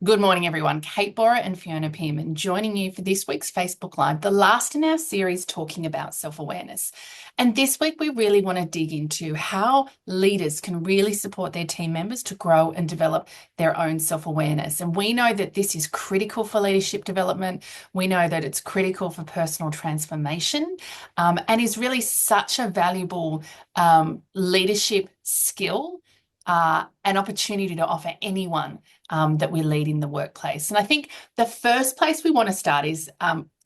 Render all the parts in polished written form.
Good morning, everyone. Kate Bora and Fiona Pearman joining you for this week's Facebook Live, the last in our series talking about self-awareness. And this week, we really want to dig into how leaders can really support their team members to grow and develop their own self-awareness. And we know that this is critical for leadership development. We know that it's critical for personal transformation, and is really such a valuable leadership skill, an opportunity to offer anyone that we lead in the workplace. And I think the first place we want to start is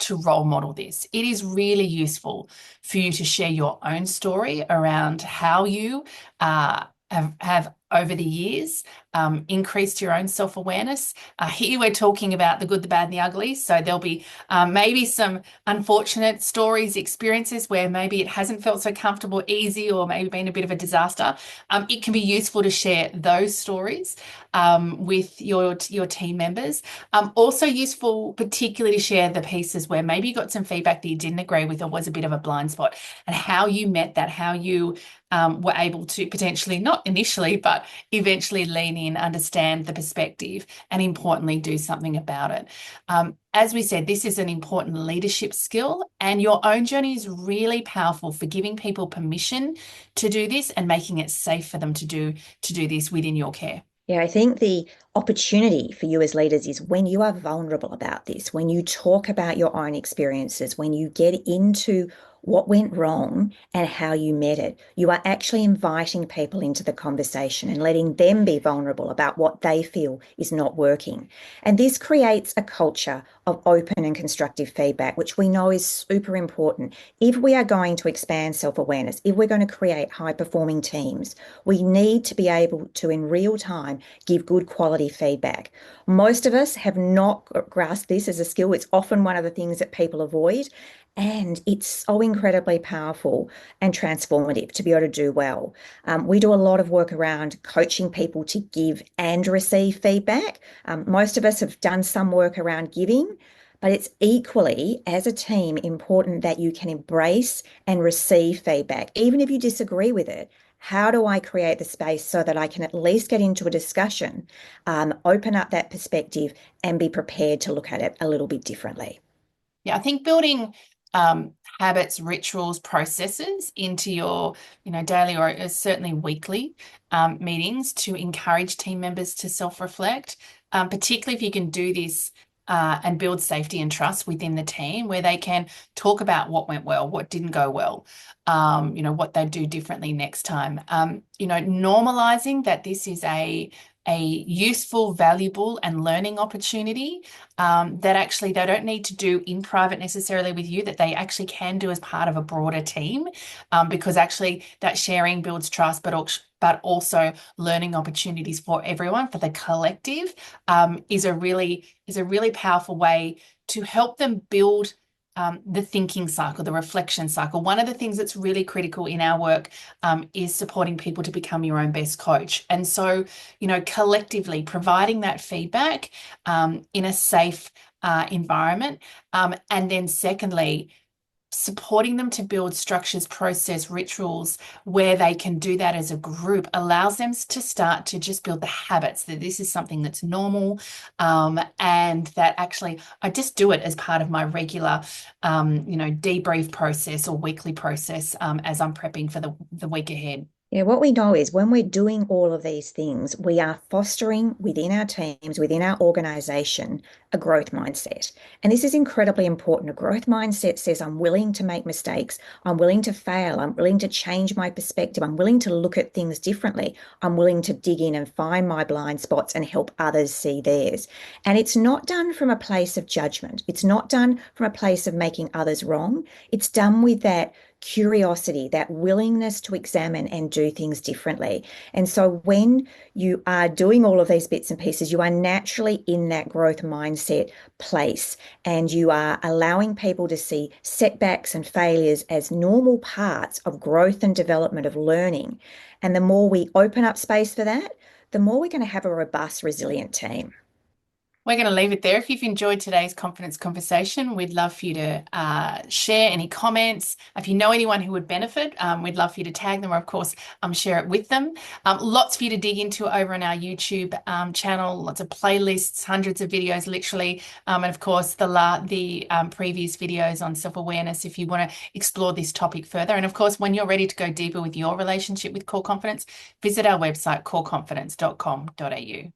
to role model this. It is really useful for you to share your own story around how you have over the years increased your own self-awareness. Here we're talking about the good, the bad, and the ugly. So there'll be maybe some unfortunate stories, experiences where maybe it hasn't felt so comfortable, easy, or maybe been a bit of a disaster. It can be useful to share those stories with your team members. Also useful, particularly to share the pieces where maybe you got some feedback that you didn't agree with or was a bit of a blind spot, and how you met that, how you were able to potentially, not initially, but eventually lean in, understand the perspective, and importantly, do something about it. As we said, this is an important leadership skill, and your own journey is really powerful for giving people permission to do this and making it safe for them to do this within your care. Yeah, I think the opportunity for you as leaders is when you are vulnerable about this, when you talk about your own experiences, when you get into what went wrong and how you met it. You are actually inviting people into the conversation and letting them be vulnerable about what they feel is not working. And this creates a culture of open and constructive feedback, which we know is super important. If we are going to expand self-awareness, if we're going to create high-performing teams, we need to be able to, in real time, give good quality feedback. Most of us have not grasped this as a skill. It's often one of the things that people avoid. And it's so incredibly powerful and transformative to be able to do well. We do a lot of work around coaching people to give and receive feedback. Most of us have done some work around giving, but it's equally, as a team, important that you can embrace and receive feedback, even if you disagree with it. How do I create the space so that I can at least get into a discussion, open up that perspective, and be prepared to look at it a little bit differently? Yeah, I think building habits, rituals, processes into your, daily or certainly weekly meetings to encourage team members to self-reflect, particularly if you can do this and build safety and trust within the team, where they can talk about what went well, what didn't go well, what they do differently next time. Normalizing that this is a useful, valuable, and learning opportunity that actually they don't need to do in private necessarily with you, that they actually can do as part of a broader team, because actually that sharing builds trust, but also learning opportunities for everyone, for the collective, is a really powerful way to help them build the thinking cycle, the reflection cycle. One of the things that's really critical in our work is supporting people to become your own best coach. And so, collectively providing that feedback in a safe environment. And then secondly, supporting them to build structures, process, rituals where they can do that as a group allows them to start to just build the habits that this is something that's normal, and that actually I just do it as part of my regular, debrief process or weekly process as I'm prepping for the week ahead. Yeah, what we know is when we're doing all of these things, we are fostering within our teams, within our organization, a growth mindset. And this is incredibly important. A growth mindset says, I'm willing to make mistakes. I'm willing to fail. I'm willing to change my perspective. I'm willing to look at things differently. I'm willing to dig in and find my blind spots and help others see theirs. And it's not done from a place of judgment. It's not done from a place of making others wrong. It's done with that curiosity, that willingness to examine and do things differently. And so when you are doing all of these bits and pieces, you are naturally in that growth mindset place, and you are allowing people to see setbacks and failures as normal parts of growth and development of learning. And the more we open up space for that, the more we're going to have a robust, resilient team. We're going to leave it there. If you've enjoyed today's confidence conversation, we'd love for you to share any comments. If you know anyone who would benefit, we'd love for you to tag them or, of course, share it with them. Lots for you to dig into over on our YouTube channel, lots of playlists, hundreds of videos, literally. And, of course, the previous videos on self-awareness if you want to explore this topic further. And, of course, when you're ready to go deeper with your relationship with core confidence, visit our website, coreconfidence.com.au.